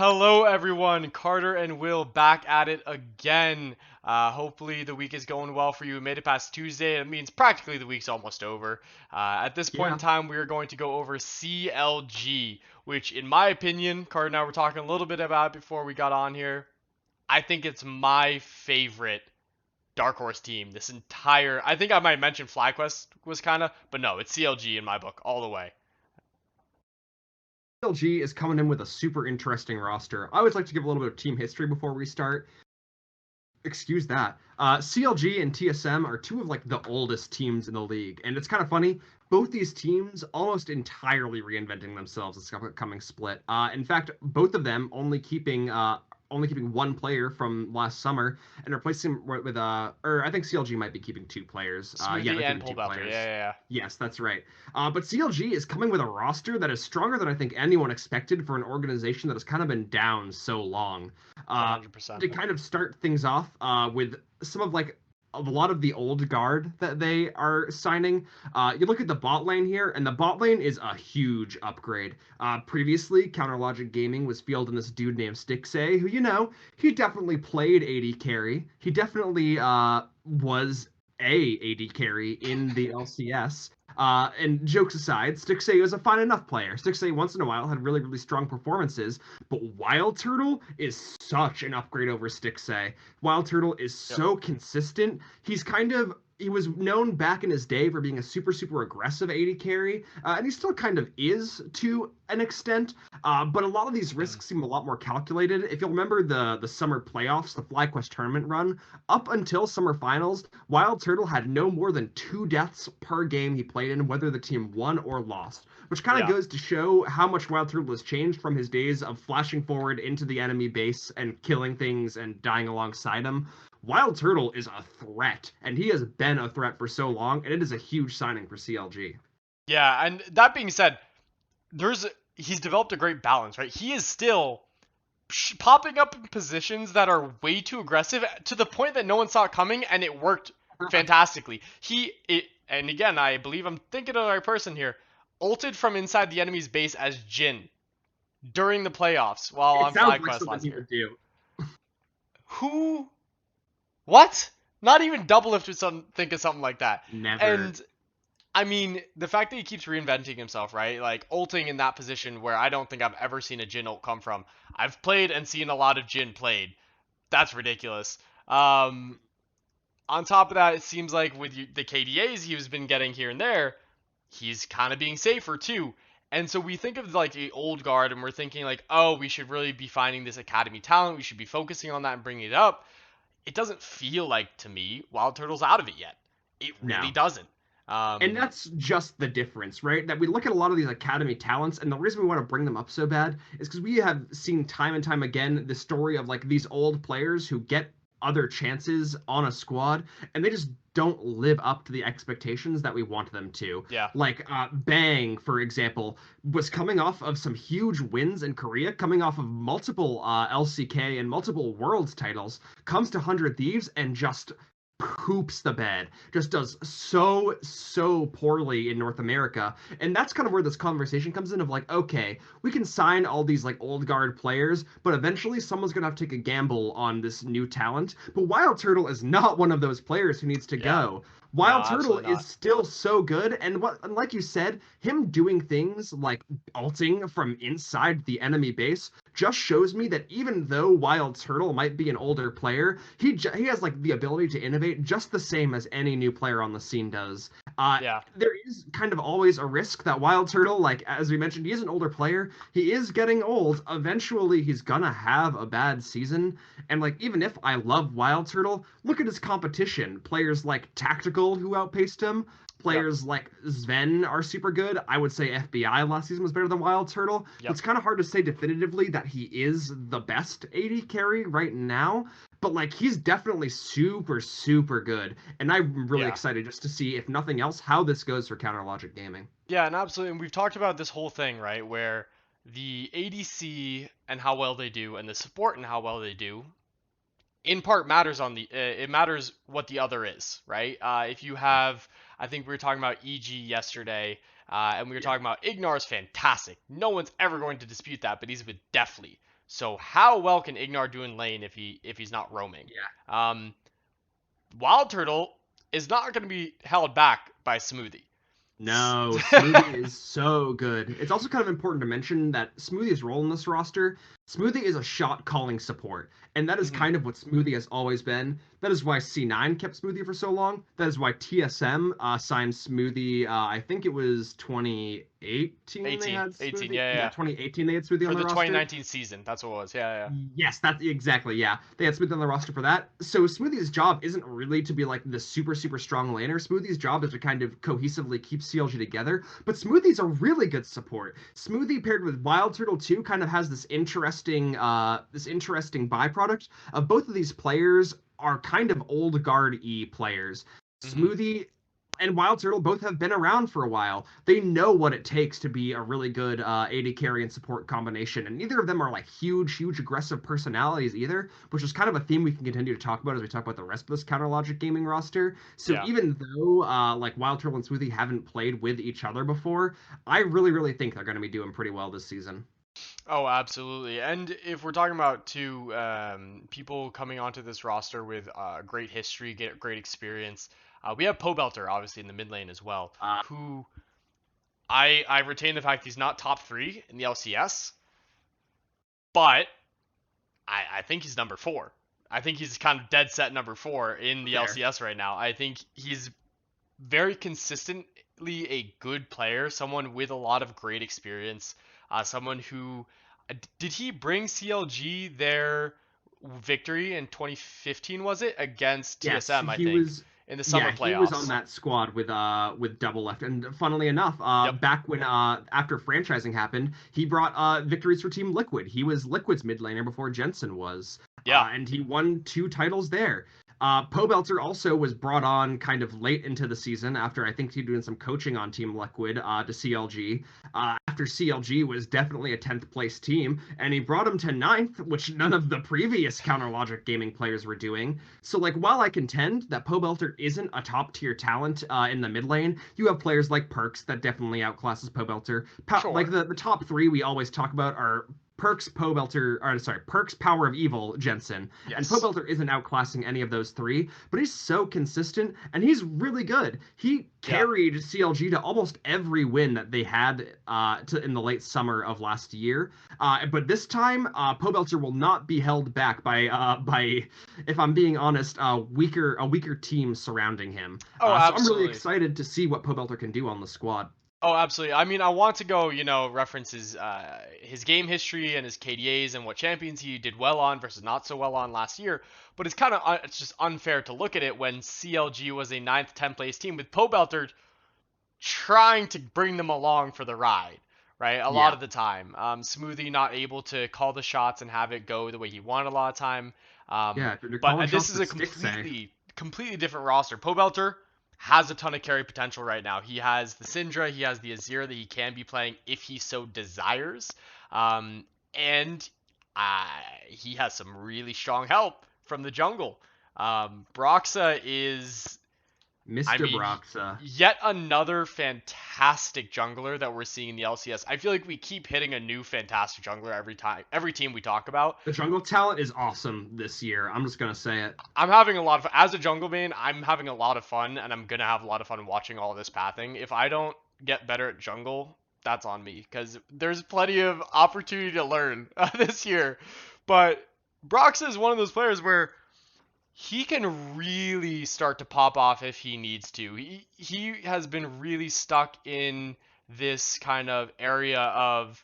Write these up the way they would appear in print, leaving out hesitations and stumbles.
Hello everyone, Carter and Will back at it again. Hopefully the week is going well for you. We made it past Tuesday. It means practically the week's almost over. At this point in Yeah, time, we are going to go over CLG, which in my opinion, Carter and I were talking a little bit about it before we got on here. I think it's my favorite Dark Horse team. I think I might mention FlyQuest was kind of, but no, it's CLG in my book all the way. CLG is coming in with a super interesting roster. I always like to give a little bit of team history before we start. Excuse that. CLG and TSM are two of like the oldest teams in the league, and it's kind of funny. Both these teams almost entirely reinventing themselves this upcoming split. In fact, both of them only keeping one player from last summer and replacing him with or I think CLG might be keeping two players. Yeah, Smoothie they're and keeping two Pobelter. Yeah, players. yeah, Yes, that's right. But CLG is coming with a roster that is stronger than I think anyone expected for an organization that has kind of been down so long. yeah. Uh, 100%. to kind of start things off with some of like a lot of the old guard that they are signing. You look at the bot lane here, and the bot lane is a huge upgrade. Previously, Counter Logic Gaming was fielding this dude named Stixay, who, he definitely played AD carry. He definitely was a AD carry in the LCS. And jokes aside, Stixay was a fine enough player. Stixay once in a while had really, really strong performances, but WildTurtle is such an upgrade over Stixay. WildTurtle is Yep. so consistent. He was known back in his day for being a super, super aggressive AD carry, and he still kind of is to an extent. But a lot of these Mhm. risks seem a lot more calculated. If you'll remember the summer playoffs, the FlyQuest tournament run, up until summer finals, Wild Turtle had no more than two deaths per game he played in, whether the team won or lost, which kind of Yeah. goes to show how much Wild Turtle has changed from his days of flashing forward into the enemy base and killing things and dying alongside him. Wild Turtle is a threat, and he has been a threat for so long, and it is a huge signing for CLG. Yeah, and that being said, there's he's developed a great balance, right? He is still popping up in positions that are way too aggressive to the point that no one saw it coming, and it worked fantastically. And again, I believe I'm thinking of the right person here. Ulted from inside the enemy's base as Jin during the playoffs while It on sounds like FlyQuest something last he year. would do. Who? What? Not even Double Lift would think of something like that. Never. And I mean, the fact that he keeps reinventing himself, right? Like ulting in that position where I don't think I've ever seen a Jin ult come from. I've played and seen a lot of Jin played. That's ridiculous. On top of that, it seems like with the KDAs he's been getting here and there, he's kind of being safer too. And so we think of like the old guard and we're thinking like, oh, we should really be finding this academy talent. We should be focusing on that and bringing it up. It doesn't feel like to me Wild Turtle's out of it yet. It really No. doesn't. And Um, that's just the difference, right? That we look at a lot of these academy talents, and the reason we want to bring them up so bad is because we have seen time and time again the story of like these old players who get other chances on a squad, and they just don't live up to the expectations that we want them to. yeah, Like Bang, for example, was coming off of some huge wins in Korea, coming off of multiple LCK and multiple Worlds titles, comes to 100 Thieves and just poops the bed, just does so poorly in North America. And that's kind of where this conversation comes in of like, okay, we can sign all these like old guard players, but eventually someone's gonna have to take a gamble on this new talent. But Wild Turtle is not one of those players who needs to yeah, go. no, Wild Turtle absolutely is not. still so good, and like you said, him doing things like ulting from inside the enemy base just shows me that even though Wild Turtle might be an older player, he has like the ability to innovate just the same as any new player on the scene does. Yeah, There is kind of always a risk that Wild Turtle, like as we mentioned, he is an older player. He is getting old. Eventually, he's gonna have a bad season. And like even if I love Wild Turtle, look at his competition. Players like Tactical who outpaced him. yep, Players like Sven are super good. I would say FBI last season was better than Wild Turtle. So yep, it's kind of hard to say definitively that he is the best AD carry right now. But like he's definitely super, super good. And I'm really yeah. excited just to see, if nothing else, how this goes for Counter Logic Gaming. Yeah, and absolutely. And we've talked about this whole thing, right? Where the ADC and how well they do, and the support and how well they do, in part matters on the it matters what the other is, right? If you have, I think we were talking about EG yesterday, and we were Yeah. talking about Ignar's fantastic. No one's ever going to dispute that, but he's with Deftly. So how well can Ignar do in lane if he's not roaming? Yeah. Um, WildTurtle is not going to be held back by Smoothie. No, Smoothie is so good. It's also kind of important to mention that Smoothie's role in this roster, Smoothie is a shot calling support, and that is Mhm. kind of what Smoothie has always been. That is why C9 kept Smoothie for so long. That is why TSM signed Smoothie. I think it was 2018 they 18, had 18, Smoothie. yeah, yeah, Yeah, yeah. 2018 they had Smoothie on For the the roster. 2019 season, that's what it was. Yeah, yeah. Yes, that's exactly, yeah. They had Smoothie on the roster for that. So Smoothie's job isn't really to be like the super, super strong laner. Smoothie's job is to kind of cohesively keep CLG together. But Smoothie's a really good support. Smoothie paired with WildTurtle 2 kind of has this interesting byproduct of both of these players are kind of old guard E players. Hmm. Smoothie and WildTurtle both have been around for a while. They know what it takes to be a really good AD carry and support combination, and neither of them are like huge, huge aggressive personalities either, which is kind of a theme we can continue to talk about as we talk about the rest of this Counter Logic gaming roster. So Yeah. even though like WildTurtle and Smoothie haven't played with each other before, I really, really think they're going to be doing pretty well this season. Oh, absolutely. And if we're talking about people coming onto this roster with great history, get great experience, we have Pobelter obviously in the mid lane as well, Uh, who I retain the fact he's not top three in the LCS, but I think he's number four. I think he's kind of dead set number four in the Fair. LCS right now. I think he's very consistently a good player, someone with a lot of great experience, someone who did he bring CLG their victory in 2015, was it, against Yes, TSM, I think, in the summer he was on playoffs. that squad with Double Left. And funnily enough, Yep. back when after franchising happened, he brought victories for Team Liquid. He was Liquid's mid laner before Jensen was. Yeah. And he won 2 titles there. Pobelter also was brought on kind of late into the season after I think he'd doing some coaching on Team Liquid to CLG. After CLG was definitely a 10th place team, and he brought him to ninth, which none of the previous Counter Logic gaming players were doing. So, like, while I contend that Pobelter isn't a top tier talent in the mid lane, you have players like Perks that definitely outclasses Pobelter. Like Sure. the top three we always talk about are Perks, Pobelter, or sorry, Perks, Power of Evil, Jensen. And Yes. Pobelter isn't outclassing any of those three, but he's so consistent and he's really good. He Yeah. carried CLG to almost every win that they had in the late summer of last year. But this time, Pobelter will not be held back by, if I'm being honest, a weaker team surrounding him. Oh, So I'm really absolutely. excited to see what Pobelter can do on the squad. Oh, absolutely. I mean, I want to go, reference his game history and his KDAs and what champions he did well on versus not so well on last year. But it's kind of it's just unfair to look at it when CLG was a ninth, 10th place team with Pobelter trying to bring them along for the ride, right? A lot Yeah, of the time, Smoothie not able to call the shots and have it go the way he wanted a lot of time. yeah. If you're But calling this shots is that a stick, say. completely different roster. Pobelter has a ton of carry potential right now. He has the Syndra, he has the Azir that he can be playing if he so desires, and he has some really strong help from the jungle. Broxa is, I Mr. mean, Broxa. yet another fantastic jungler that we're seeing in the LCS. I feel like we keep hitting a new fantastic jungler every time, every team we talk about. The jungle talent is awesome this year. I'm just gonna say it. I'm having a lot of, as a jungle main, I'm having a lot of fun, and I'm gonna have a lot of fun watching all this pathing. If I don't get better at jungle, that's on me, because there's plenty of opportunity to learn this year. But Brox is one of those players where he can really start to pop off if he needs to. He has been really stuck in this kind of area of,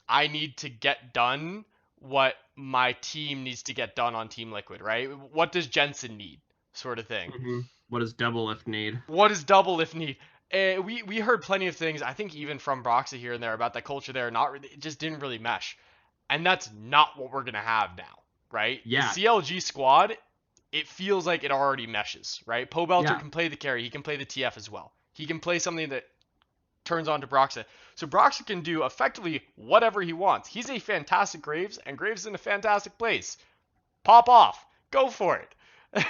I need to get done what my team needs to get done on Team Liquid, right? What does Jensen need, sort of thing. What does Double Lift need? What is double if need? We heard plenty of things, I think even from Broxy here and there, about that culture there. Not really, it just didn't really mesh, and that's not what we're gonna have now, right? The Yeah, CLG squad, it feels like it already meshes, right? Pobelter yeah, can play the carry, he can play the TF as well. He can play something that turns on to Broxa. So Broxa can do effectively whatever he wants. He's a fantastic Graves, and Graves is in a fantastic place. Pop off. go for it.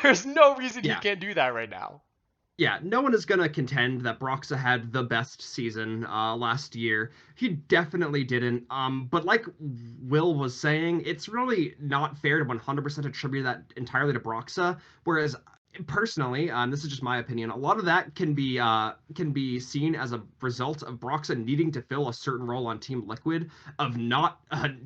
There's no reason he Yeah. can't do that right now. Yeah, no one is going to contend that Broxa had the best season last year. He definitely didn't. But like Will was saying, it's really not fair to 100% attribute that entirely to Broxa. Whereas personally, this is just my opinion, a lot of that can be seen as a result of Broxa needing to fill a certain role on Team Liquid, of not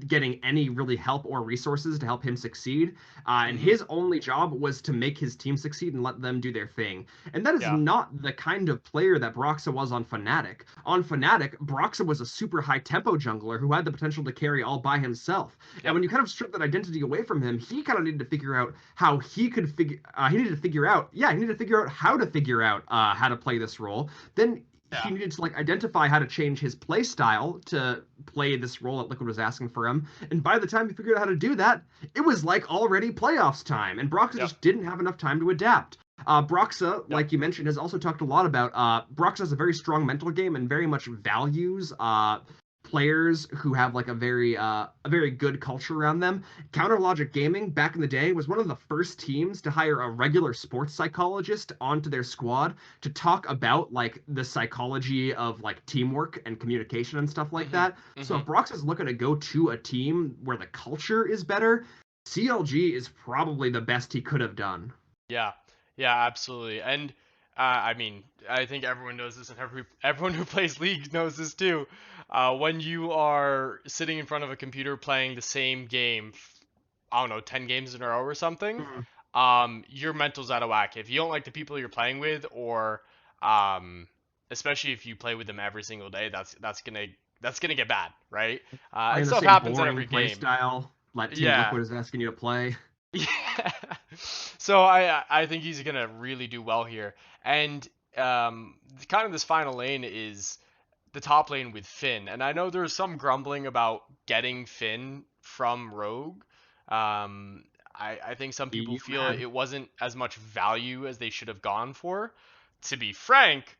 getting any really help or resources to help him succeed. And Hmm. his only job was to make his team succeed and let them do their thing. And that is Yeah. not the kind of player that Broxa was on Fnatic. On Fnatic, Broxa was a super high tempo jungler who had the potential to carry all by himself. And Yep. when you kind of strip that identity away from him, he kind of needed to figure out how he could figure. He needed to figure out. Yeah, he needed to figure out how to play this role. Then he Yeah. needed to like identify how to change his play style to play this role that Liquid was asking for him. And by the time he figured out how to do that, it was like already playoffs time, and Broxa Yep. just didn't have enough time to adapt. Broxa, Yep. like you mentioned, has also talked a lot about Broxa has a very strong mental game and very much values players who have like a very good culture around them. Counter Logic Gaming back in the day was one of the first teams to hire a regular sports psychologist onto their squad to talk about like the psychology of like teamwork and communication and stuff like Hmm. that. So Hmm. if Brox is looking to go to a team where the culture is better, CLG is probably the best he could have done. Yeah, yeah, absolutely. And I mean, I think everyone knows this, and everyone who plays League knows this too. When you are sitting in front of a computer playing the same game, I don't know, 10 games in a row or something, Mm. your mental's out of whack. If you don't like the people you're playing with, or um, especially if you play with them every single day, that's gonna get bad, right? And Playing the stuff same happens at boring every play game. style that Team Yeah. Liquid is asking you to play. Yeah. So I think he's gonna really do well here. And kind of this final lane is the top lane with Finn. And I know there's some grumbling about getting Finn from Rogue. I think some people You feel mad? it wasn't as much value as they should have gone for. To be frank,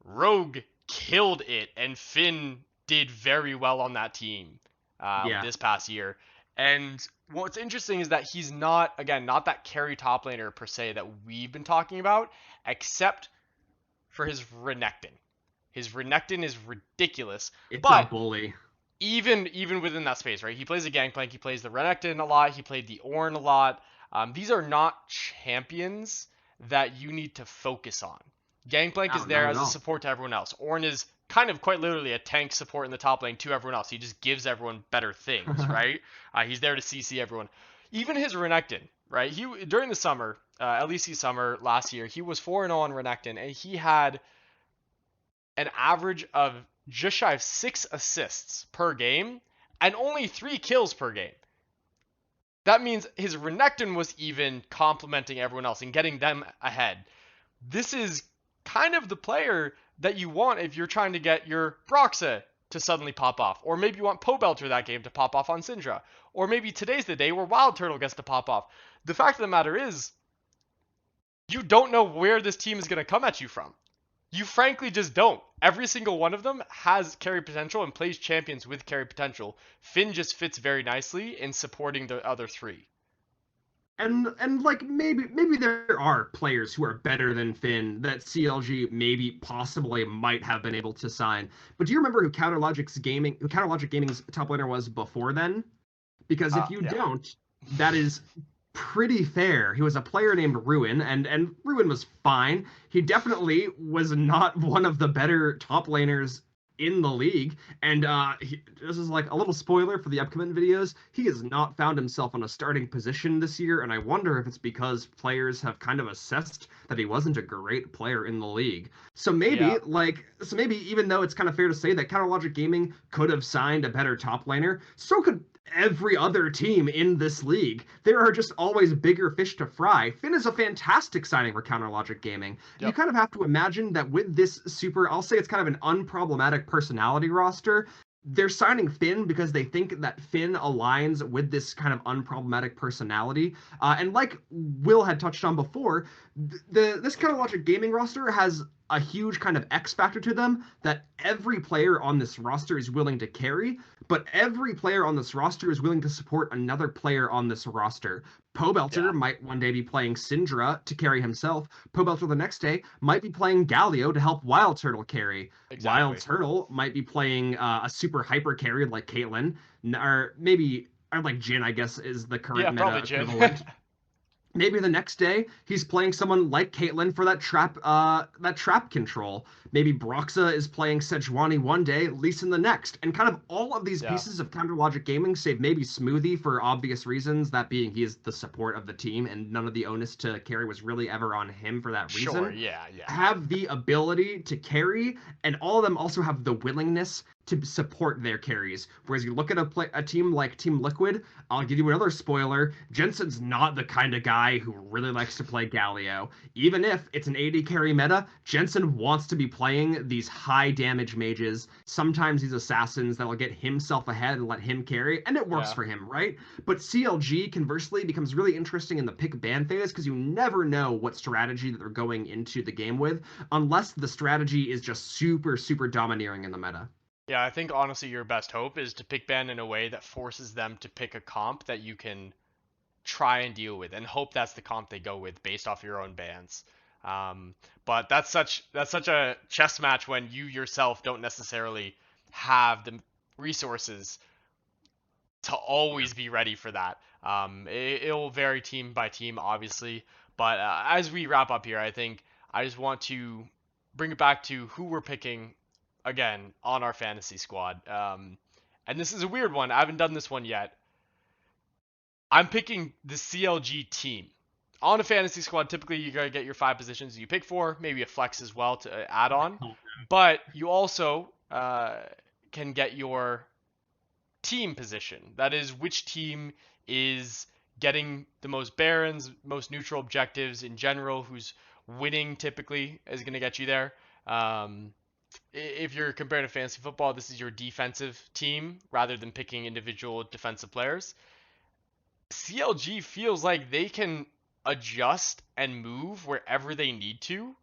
Rogue killed it, and Finn did very well on that team Yeah. this past year. And what's interesting is that he's not, again, not that carry top laner per se that we've been talking about, except for his Renekton. His Renekton is ridiculous, It's a but bully. even within that space, right? He plays a Gangplank, he plays the Renekton a lot, he played the Ornn a lot. These are not champions that you need to focus on. Gangplank is No, there not at as a all. support to everyone else. Ornn is kind of quite literally a tank support in the top lane to everyone else. He just gives everyone better things, right? He's there to CC everyone. Even his Renekton, right? He during the summer, LEC summer last year, he was 4-0 on Renekton, and he had an average of just shy of 6 assists per game and only 3 kills per game. That means his Renekton was even complementing everyone else and getting them ahead. This is kind of the player that you want if you're trying to get your Broxa to suddenly pop off. Or maybe you want Pobelter that game to pop off on Syndra. Or maybe today's the day where WildTurtle gets to pop off. The fact of the matter is, you don't know where this team is going to come at you from. You frankly just don't. Every single one of them has carry potential and plays champions with carry potential. Finn just fits very nicely in supporting the other three. And like maybe there are players who are better than Finn that CLG maybe possibly might have been able to sign. But do you remember who Counter Logic Gaming's top laner was before then? Because if you Yeah. don't, that is pretty fair. He was a player named Ruin, and Ruin was fine. He definitely was not one of the better top laners in the league. And this is like a little spoiler for the upcoming videos. He has not found himself in a starting position this year, and I wonder if it's because players have kind of assessed that he wasn't a great player in the league. Yeah. So maybe even though it's kind of fair to say that Counter Logic Gaming could have signed a better top laner, so could every other team in this league. There are just always bigger fish to fry. Finn is a fantastic signing for Counter Logic Gaming. You Yep. kind of have to imagine that with this super, I'll say it's kind of an unproblematic personality roster, they're signing Finn because they think that Finn aligns with this kind of unproblematic personality. And like Will had touched on before, this kind of Logic Gaming roster has a huge kind of X factor to them that every player on this roster is willing to carry, but every player on this roster is willing to support another player on this roster. Yeah, Pobelter might one day be playing Syndra to carry himself. Pobelter the next day might be playing Galio to help WildTurtle carry. exactly. WildTurtle might be playing a super hyper carry like Caitlyn, or maybe or like Jin, I guess, is the current Yeah, meta probably Jin. equivalent. Maybe the next day he's playing someone like Caitlyn for that trap control. Maybe Broxa is playing Sejuani one day, Lee Sin the next, and kind of all of these Yeah, pieces of counter logic gaming, save maybe Smoothie for obvious reasons, that being he is the support of the team and none of the onus to carry was really ever on him for that sure. reason. Yeah, yeah, Have the ability to carry, and all of them also have the willingness to support their carries. Whereas you look at a team like Team Liquid, I'll give you another spoiler. Jensen's not the kind of guy who really likes to play Galio. Even if it's an AD carry meta, Jensen wants to be playing these high damage mages, sometimes these assassins that'll get himself ahead and let him carry, and it works yeah. for him, right? But CLG conversely becomes really interesting in the pick ban phase because you never know what strategy that they're going into the game with unless the strategy is just super, super domineering in the meta. Yeah, I think honestly your best hope is to pick ban in a way that forces them to pick a comp that you can try and deal with, and hope that's the comp they go with based off your own bans. But that's such a chess match when you yourself don't necessarily have the resources to always be ready for that. It'll vary team by team, obviously. But as we wrap up here, I think I just want to bring it back to who we're picking again on our fantasy squad. And this is a weird one. I haven't done this one yet. I'm picking the CLG team. On a fantasy squad, typically you gotta get your 5 positions you pick for, maybe a flex as well to add on. But you also can get your team position. That is, which team is getting the most barons, most neutral objectives in general, who's winning typically is going to get you there. If you're comparing to fantasy football, this is your defensive team rather than picking individual defensive players. CLG feels like they can adjust and move wherever they need to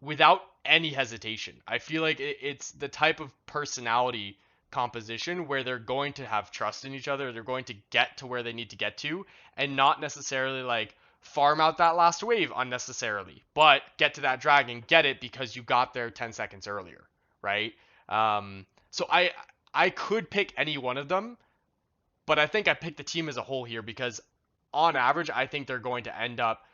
without any hesitation. I feel like it's the type of personality composition where they're going to have trust in each other. They're going to get to where they need to get to and not necessarily like farm out that last wave unnecessarily, but get to that dragon, get it because you got there 10 seconds earlier, right? So I could pick any one of them, but I think I picked the team as a whole here because on average, I think they're going to end up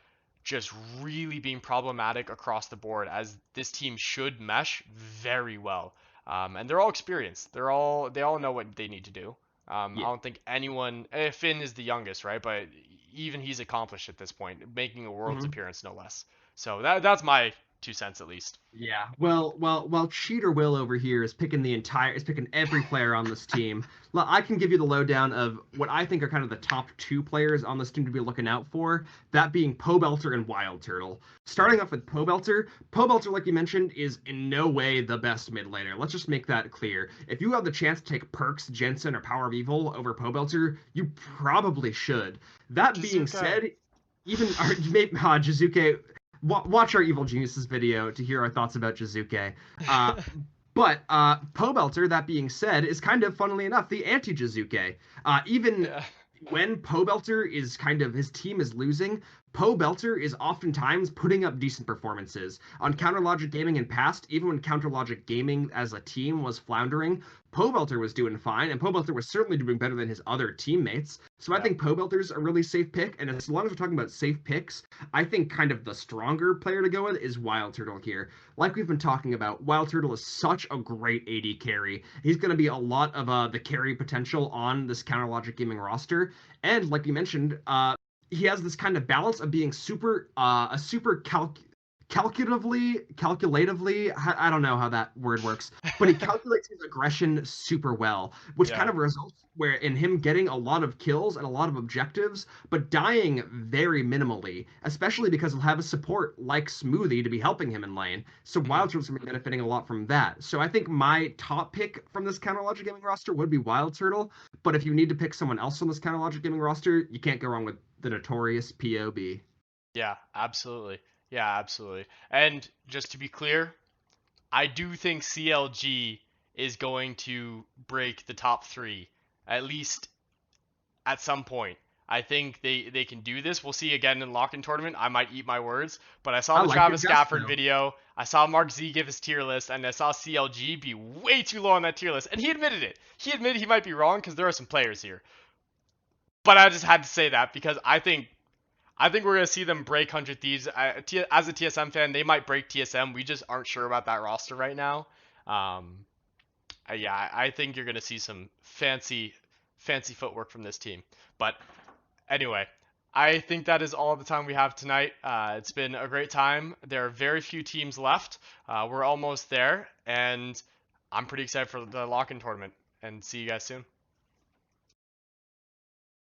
just really being problematic across the board as this team should mesh very well. And they're all experienced. They all know what they need to do. I Yeah. don't think anyone. Finn is the youngest, right? But even he's accomplished at this point, making a world's Mhm. appearance, no less. So that's my 2 cents at least. Yeah. While Cheater Will over here is picking every player on this team. I can give you the lowdown of what I think are kind of the top 2 players on this team to be looking out for. That being Pobelter and WildTurtle. Starting off with Pobelter, Pobelter, like you mentioned, is in no way the best mid laner. Let's just make that clear. If you have the chance to take Perks, Jensen, or Power of Evil over Pobelter, you probably should. That being Jizuke. said, even our Jizuke, watch our Evil Geniuses video to hear our thoughts about Jizuke. Uh, but Pobelter, that being said, is kind of, funnily enough, the anti-Jizuke. Even Yeah. when Pobelter is kind of, his team is losing, Pobelter is oftentimes putting up decent performances. On Counter Logic Gaming in past, even when Counter Logic Gaming as a team was floundering, Pobelter was doing fine, and Pobelter was certainly doing better than his other teammates. So I Yeah. think Pobelter's a really safe pick, and as long as we're talking about safe picks, I think kind of the stronger player to go with is WildTurtle here. Like we've been talking about, WildTurtle is such a great AD carry. He's going to be a lot of the carry potential on this Counter Logic Gaming roster, and like you mentioned, he has this kind of balance of being calculatively, I don't know how that word works, but he calculates his aggression super well, which kind Yeah. of results where in him getting a lot of kills and a lot of objectives, but dying very minimally, especially because he'll have a support like Smoothie to be helping him in lane. So Mhm. WildTurtle's gonna be benefiting a lot from that. So I think my top pick from this Counter Logic Gaming roster would be WildTurtle, but if you need to pick someone else on this Counter Logic Gaming roster, you can't go wrong with the notorious POB. Yeah, absolutely. Yeah, absolutely. And just to be clear, I do think CLG is going to break the top three, at least at some point. I think they can do this. We'll see again in lock-in tournament. I might eat my words, but I saw I the like your Travis guess Gafford though. video. I saw Mark Z give his tier list, and I saw CLG be way too low on that tier list, and he admitted it. He admitted he might be wrong because there are some players here. But I just had to say that because I think we're gonna see them break 100 Thieves. As a TSM fan, they might break TSM. We just aren't sure about that roster right now. Um, yeah, I think you're gonna see some fancy footwork from this team. But anyway, I think that is all the time we have tonight. It's been a great time. There are very few teams left. We're almost there, and I'm pretty excited for the lock-in tournament. And see you guys soon.